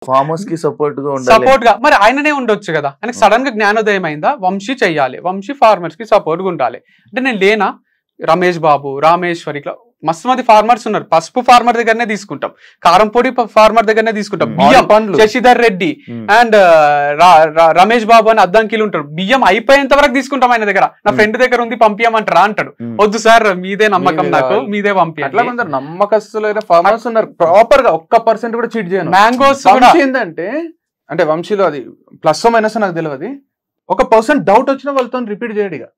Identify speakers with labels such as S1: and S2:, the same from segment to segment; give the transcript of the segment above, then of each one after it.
S1: Farmers కి support
S2: గా మరి ఆయననే ఉండొచ్చు కదా. ఆయనకి సడన్ గా జ్ఞానోదయం అయిందా, వంశీ చెయ్యాలి, వంశీ ఫార్మర్స్ కి సపోర్ట్ గా ఉండాలి అంటే నేను లేనా? రమేష్ బాబు, రామేశ్వరి, ఇట్లా మస్తు మంది ఫార్మర్స్ ఉన్నారు. పసుపు ఫార్మర్ దగ్గరనే తీసుకుంటాం, కారం పొడి ఫార్మర్ దగ్గరనే తీసుకుంటాం, బియ్యం శశిధర్ రెడ్డి అండ్ రమేష్ బాబు అని అద్దంకిలు ఉంటాడు, బియ్యం అయిపోయేంత వరకు తీసుకుంటాం ఆయన దగ్గర. నా ఫ్రెండ్ దగ్గర ఉంది పంపించమంటారా అంటాడు, వద్దు సార్ మీదే నమ్మకం నాకు, మీదే పంపి.
S3: అట్లా కొందరు నమ్మకస్తులైన ఫార్మర్స్ ఉన్నారు, ప్రాపర్ గా 1% కూడా చీట్ చేయను.
S2: మ్యాంగోస్
S3: ఏంటంటే అంటే వంశీలో అది ప్లస్ మైనస్ నాకు తెలియదు, 1% డౌట్ వచ్చినా వాళ్ళతో రిపీట్ చేయడిగా.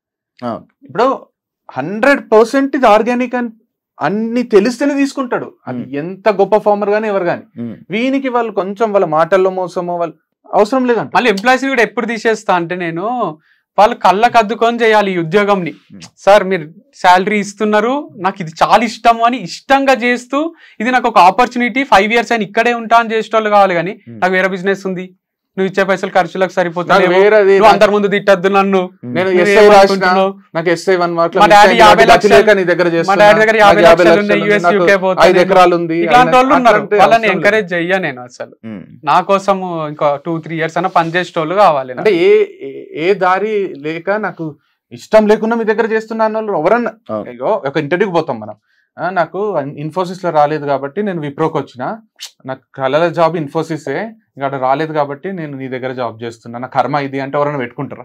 S3: ఇప్పుడు 100% ఇది ఆర్గానిక్ అని అన్ని తెలిస్తేనే తీసుకుంటాడు, అది ఎంత గొప్ప ఫార్మర్ గానీ ఎవరు గానీ. వీనికి వాళ్ళు కొంచెం వాళ్ళ మాటల్లో మోసమో వాళ్ళు అవసరం లేదంట.
S2: మళ్ళీ ఎంప్లాయీస్ కూడా ఎప్పుడు తీసేస్తా అంటే నేను వాళ్ళు కళ్ళకు అద్దుకొని చేయాలి ఈ ఉద్యోగంని. సార్ మీరు శాలరీ ఇస్తున్నారు, నాకు ఇది చాలా ఇష్టం అని ఇష్టంగా చేస్తూ, ఇది నాకు ఒక ఆపర్చునిటీ, 5 years అని ఇక్కడే ఉంటా అని చేసేటోళ్ళు కావాలి. కానీ నాకు వేరే బిజినెస్ ఉంది, నువ్వు ఇచ్చే పైసలు ఖర్చులకు సరిపోతుంది, అందరి ముందు తిట్టద్దు నన్ను,
S3: నేను నాకు ఎస్ఐ 1 మార్క్ మా డాడీ 50 లక్షలు నీ దగ్గర చేస్తున్నా, మా డాడీ దగ్గర 50 లక్షలు ఉన్నాయి, యుఎస్ యూకే పోతే 5 ఎకరాలు ఉంది, ఇట్లాంటి వాళ్ళు ఉన్నారు. వాళ్ళని ఎంకరేజ్ చెయ్య నేను అసలు. నా కోసం ఇంకా 2-3 years అన్న పనిచేసేటోళ్ళు కావాలి. అంటే ఏ దారి లేక నాకు ఇష్టం లేకుండా మీ దగ్గర చేస్తున్నాను వాళ్ళు ఎవరన్నా. ఒక ఇంటర్వ్యూకి పోతాం మనం, నాకు ఇన్ఫోసిస్ లో రాలేదు కాబట్టి నేను విప్రోకి వచ్చిన, నాకు కలల జాబ్ ఇన్ఫోసిసే, ఇక్కడ రాలేదు కాబట్టి నేను నీ దగ్గర జాబ్ చేస్తున్నా, నా కర్మ ఇది అంటే ఎవరైనా పెట్టుకుంటారా?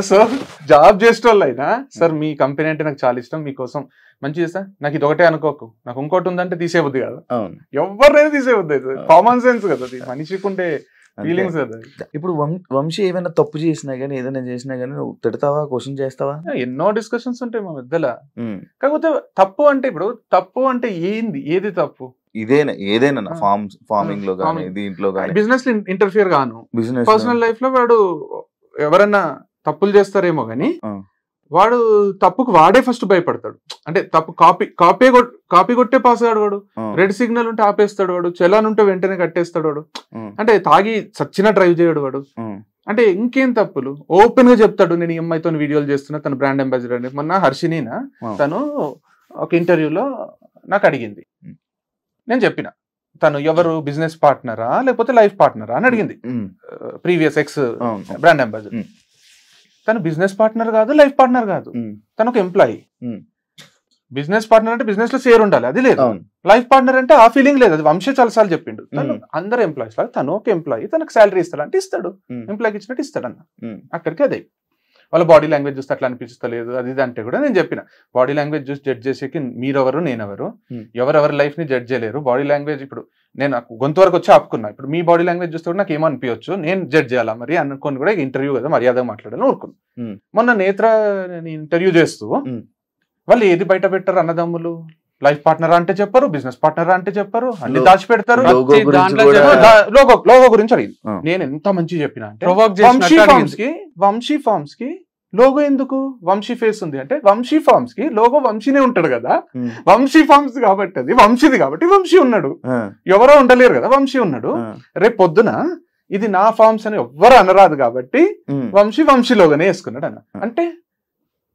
S3: సో జాబ్ చేసేటోళ్ళు అయినా సార్ మీ కంపెనీ అంటే నాకు చాలా ఇష్టం, మీకోసం మంచి చేస్తా, నాకు ఇది ఒకటే అనుకోకు, నాకు ఇంకోటి ఉందంటే తీసేవద్దు కదా, ఎవరినైనా తీసేవద్దు, కామన్ సెన్స్ కదా, మనిషికి ఉంటే ఫీలింగ్స్ కదా.
S1: ఇప్పుడు వంశీ ఏమైనా తప్పు చేసినా గానీ, ఏదైనా చేసినా గానీ నువ్వు తిడతావా, క్వశ్చన్ చేస్తావా?
S3: ఎన్నో డిస్కషన్స్ ఉంటాయి మా మధ్యలో. కాకపోతే తప్పు అంటే ఇప్పుడు తప్పు అంటే ఏంది, ఏది తప్పు?
S1: ఏదైనా ఫార్మింగ్ లో కానీ, దీంట్లో కానీ,
S3: బిజినెస్ లో ఇంటర్ఫియర్ గాను, బిజినెస్ పర్సనల్ లైఫ్ లో వాడు ఎవరన్నా తప్పులు చేస్తారేమో గానీ వాడు తప్పుకు వాడే ఫస్ట్ భయపడతాడు. అంటే తప్పు కాపీ కొట్టే పాస్ కాడు వాడు, రెడ్ సిగ్నల్ ఉంటే ఆపేస్తాడు వాడు, చలాన్ ఉంటే వెంటనే కట్టేస్తాడు వాడు, అంటే తాగి సచ్చిన డ్రైవ్ చేయడు వాడు. అంటే ఇంకేం తప్పులు ఓపెన్ గా చెప్తాడు, నేను ఈ అమ్మాయితో వీడియోలు చేస్తున్నా, తన బ్రాండ్ అంబాసిడర్ అని. మొన్న హర్షినీనా తను ఒక ఇంటర్వ్యూలో నాకు అడిగింది, నేను చెప్పిన తను ఎవరు బిజినెస్ పార్ట్నరా లేకపోతే లైఫ్ పార్ట్నరా అని అడిగింది, ప్రీవియస్ ఎక్స్ బ్రాండ్ అంబాసిడర్. తను బిజినెస్ పార్ట్నర్ కాదు, లైఫ్ పార్ట్నర్ కాదు, తను ఒక ఎంప్లాయీ. బిజినెస్ పార్ట్నర్ అంటే బిజినెస్ లో షేర్ ఉండాలి, అది లేదు. లైఫ్ పార్ట్నర్ అంటే ఆ ఫీలింగ్ లేదు, అది వంశీ చాలాసార్లు చెప్పిండు. తను అందరు ఎంప్లాయీస్ లాగా తను ఒక ఎంప్లాయీ, తనకు శాలరీ ఇస్తాడు అంటే ఇస్తాడు, ఎంప్లాయీకి ఇచ్చినట్టు ఇస్తాడు అన్న. అక్కడికి అదే వాళ్ళ బాడీ లాంగ్వేజ్ చూస్తే అట్లా అనిపిస్తలేదు, అది ఇది అంటే కూడా నేను చెప్పిన, బాడీ లాంగ్వేజ్ చూసి జడ్జ్ చేసేకి మీరెవరు నేనెవరు, ఎవరెవరి లైఫ్ ని జడ్జ్ చేయలేరు. బాడీ లాంగ్వేజ్ ఇప్పుడు నేను నాకు గొంతు వరకు వచ్చి ఆపుకున్నా, ఇప్పుడు మీ బాడీ లాంగ్వేజ్ చూస్తే కూడా నాకు ఏమనిపించచ్చు, నేను జడ్జ్ చేయాలా మరి అనుకోని కూడా ఇంటర్వ్యూ కదా మర్యాదగా మాట్లాడాలని ఊరుకున్నా. మొన్న నేత్ర ఇంటర్వ్యూ చేస్తూ వాళ్ళు ఏది బయట పెట్టారు అన్నదమ్ములు, లైఫ్ పార్ట్నర్ అంటే చెప్పరు, బిజినెస్ పార్ట్నర్ అంటే చెప్పరు, అన్ని దాచిపెడతారు. లోగో గురించి అడిగింది, నేను ఎంత మంచి చెప్పిన అంటే వంశీ ఫార్మ్స్ కి లోగో ఎందుకు, వంశీ ఫేస్ ఉంది అంటే వంశీ ఫార్మ్స్ కి లోగో వంశీనే ఉంటాడు కదా, వంశీ ఫార్మ్స్ కాబట్టి అది వంశీది కాబట్టి వంశీ ఉన్నాడు, ఎవరో ఉండలేరు కదా వంశీ ఉన్నాడు. రేపు పొద్దున ఇది నా ఫార్మ్స్ అని ఎవ్వరు అనరాదు కాబట్టి వంశీ లోగోనే వేసుకున్నాడు అన్న. అంటే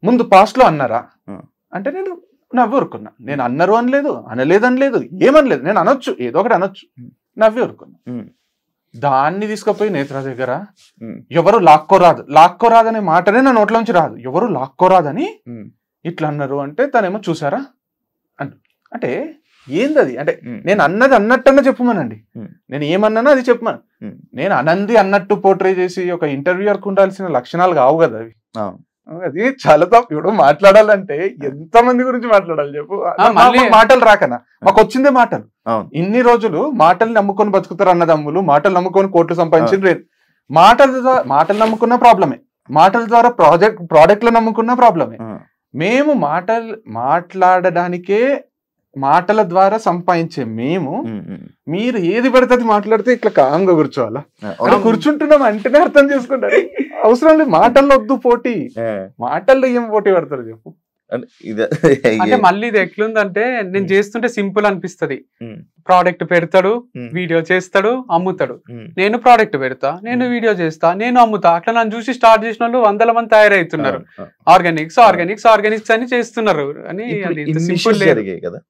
S3: ముందు పాస్ట్ లో అన్నారా అంటే నేను నవ్వి ఊరుకున్నా, నేను అన్నారు అనలేదు, అనలేదు, ఏమనలేదు, నేను అనొచ్చు, ఏదో ఒకటి అనొచ్చు, నవ్వి ఊరుకున్నా. దాన్ని తీసుకుపోయి నేత్ర దగ్గర ఎవరు లాక్కోరాదనే మాటనే నా నోట్లోంచి రాదు, ఎవరు లాక్కోరాదని ఇట్లా అన్నారు అంటే తనేమో చూసారా అంటే ఏంది అది, అంటే నేను అన్నది అన్నట్టన్నా చెప్పమనండి, నేను ఏమన్నానో అది చెప్పమను. నేను అనంది అన్నట్టు పోర్ట్రే చేసి ఒక ఇంటర్వ్యూయర్కు ఉండాల్సిన లక్షణాలు కావు కదా అవి. అది చాలా తప్పు. ఇప్పుడు మాట్లాడాలంటే ఎంత మంది గురించి మాట్లాడాలి చెప్పు, మాటలు రాకనా, మాకు వచ్చిందే మాటలు. ఇన్ని రోజులు మాటలు నమ్ముకొని బతుకుతారు అన్నదమ్ములు, మాటలు నమ్ముకొని కోట్లు సంపాదించిన, మాటలు నమ్ముకున్న ప్రాబ్లమే, మాటల ద్వారా ప్రాడక్ట్లు నమ్ముకున్న ప్రాబ్లమే. మేము మాట్లాడడానికే మాటల ద్వారా సంపాదించే మేము, మీరు ఏది పడితే అది మాట్లాడితే ఇట్లా కాంగా కూర్చోవాలా, కూర్చుంటున్నాం అంటేనే అర్థం చేసుకుంటారు. అవసరం లేదు మాటల్లో వద్దు పోటీ, మాటల్లో ఏం పోటీ పడతారు చెప్పు.
S2: అంటే మళ్ళీ ఇది ఎట్లుందంటే నేను చేస్తుంటే సింపుల్ అనిపిస్తది, ప్రోడక్ట్ పెడతాడు, వీడియో చేస్తాడు, అమ్ముతాడు, నేను ప్రోడక్ట్ పెడతా, నేను వీడియో చేస్తా, నేను అమ్ముతా, అట్లా నన్ను చూసి స్టార్ట్ చేసిన వాళ్ళు 100 మంది తయారవుతున్నారు. ఆర్గానిక్స్ అని చేస్తున్నారు అని సింపుల్ లేదు కదా.